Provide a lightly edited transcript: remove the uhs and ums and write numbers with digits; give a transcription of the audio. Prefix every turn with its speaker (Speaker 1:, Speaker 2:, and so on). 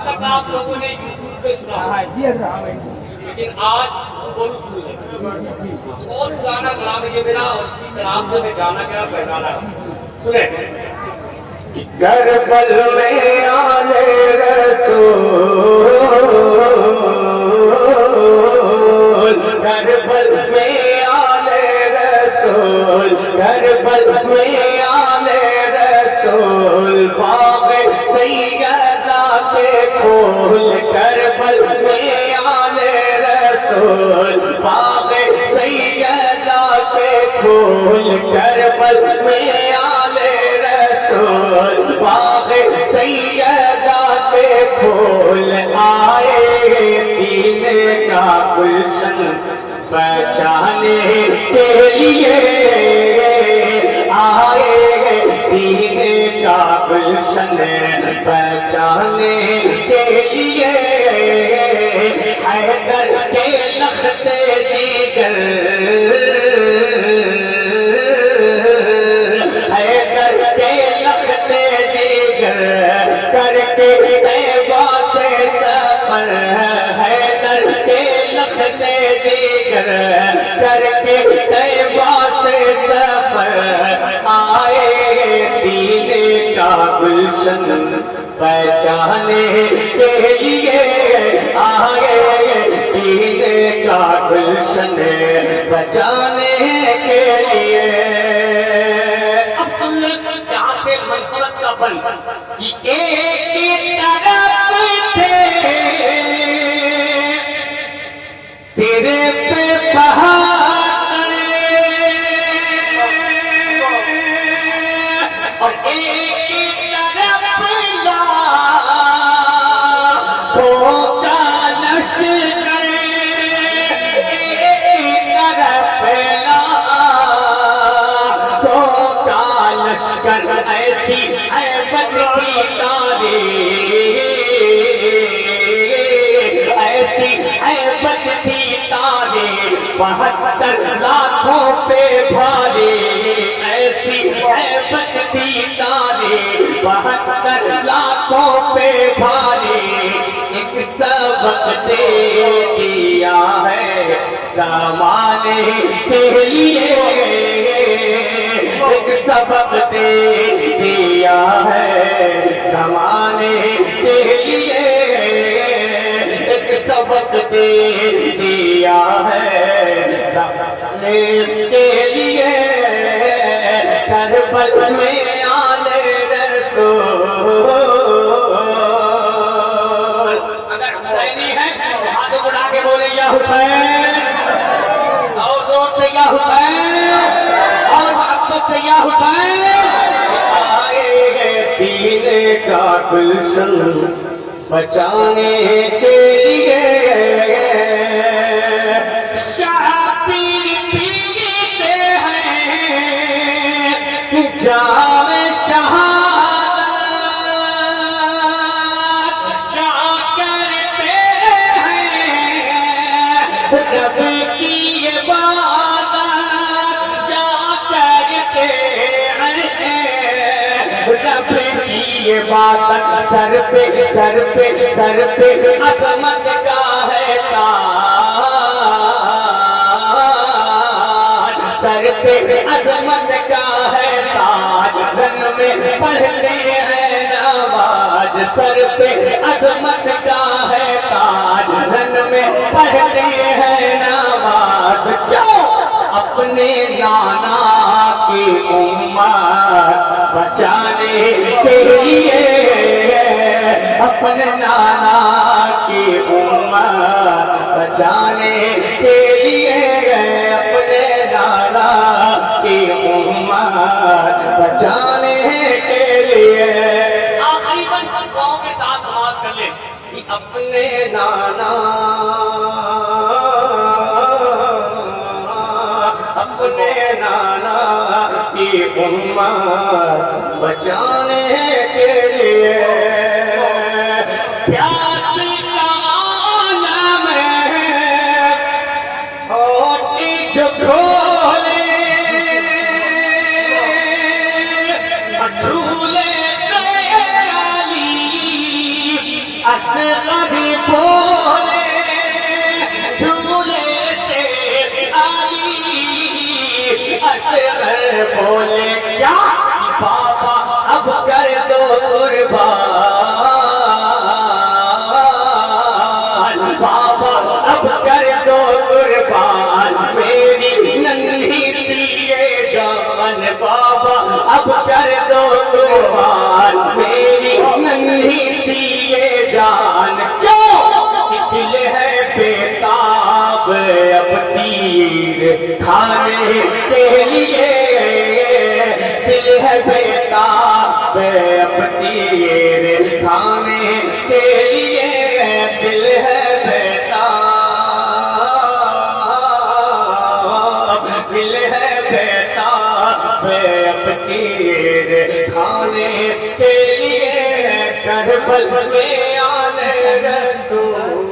Speaker 1: تک آپ لوگوں نے یوٹیوب پہ سنا
Speaker 2: جی حضرت،
Speaker 1: لیکن آج بولو سن لیں بہت پرانا کلام ہے یہ میرا، اور اسی کلام سے میں جانا کیا پہچانا سنیں
Speaker 3: کربل میں آل رسول، کربل میں آل رسول، کربل میں آل رسول، باغ سیدہ کے پھول، کربل میں آل رسول، باغ سیدہ کے پھول، کربل میں آل رسول، باغ سیدہ کے پھول، آئے دین کا گلشن بچانے کے لیے، آئے دین کا گلشن بچانے کے لیے، حیدر کے لخت دیگر، حیدر کے لخت دیگر کر کے طیبہ سے سفر، حیدر کے لخت دیگر کر کے طیبہ سے سفر، آئے دین کا گلشن پہچانے کے لیے، آئے دین کا گلشن بچانے کے لیے۔
Speaker 1: یہاں سے منقبت کا بل کہ ایک طرف تھے
Speaker 3: سر پہ پہاڑ
Speaker 1: اور ایک طرف
Speaker 3: تو کا لشکر، ایک طرف تو کا لشکر، ایسی عیبت کی تاریخ، ایسی عیبت کی تاریخ، 72 لاکھوں پہ بھاری، ایسی عیبت کی تاریخ، 72 لاکھوں پہ بھاری، ایک سبق دے دیا ہے زمانے کے لیے، ایک سبق دے دیا ہے زمانے کے لیے، ایک سبق دے دیا ہے زمانے کے لیے، کربل میں آل رسول۔
Speaker 1: اگر حسینی ہے تو ہاتھوں کو اٹھا کے بولے یا حسین، اور زور سے یا حسین، اور محبت سے یا حسین۔
Speaker 3: آئے دین کا گلشن بچانے کے لیے،
Speaker 1: شاہ پیر پیتے ہیں
Speaker 3: جام شہادت
Speaker 1: کیا کرتے ہیں
Speaker 3: رب کی عبادت،
Speaker 1: کیا کرتے ہیں
Speaker 3: رب کی عبادت، سر پہ سر پہ سر پہ عظمت کا ہے تاج، سر پہ عظمت کا ہے تاج، رن میں پڑھتے ہیں نماز، سر پہ عظمت کا ہے تاج، رن میں پڑھتے ہیں نماز، کیوں؟ اپنے نانا کی امت بچانے کے لیے، اپنے نانا کی امت بچانے کے لیے، اپنے نانا کی امت بچانے کے لیے۔
Speaker 1: آخری بن پاؤں کے ساتھ سماعت کر لیں کہ
Speaker 3: اپنے نانا، اپنے نانا کی امت بچانے کے لیے،
Speaker 1: پیاس کا عالم ہے
Speaker 3: ہوتی جو کھولے جھولے علی، کیا بابا اب کر دو قربان، بابا اب کر دو قربان میری ننھی سی یہ جان، بابا اب کر دو قربان میری ننھی سی یہ جان، کیوں دل ہے بیتاب اب تیر کھانے کے لیے، دل ہے بیتاب اب تیر کھانے کے لیے، دل ہے بیتاب، دل ہے بیتاب اب تیر کھانے کے لیے، کربل میں آل رسول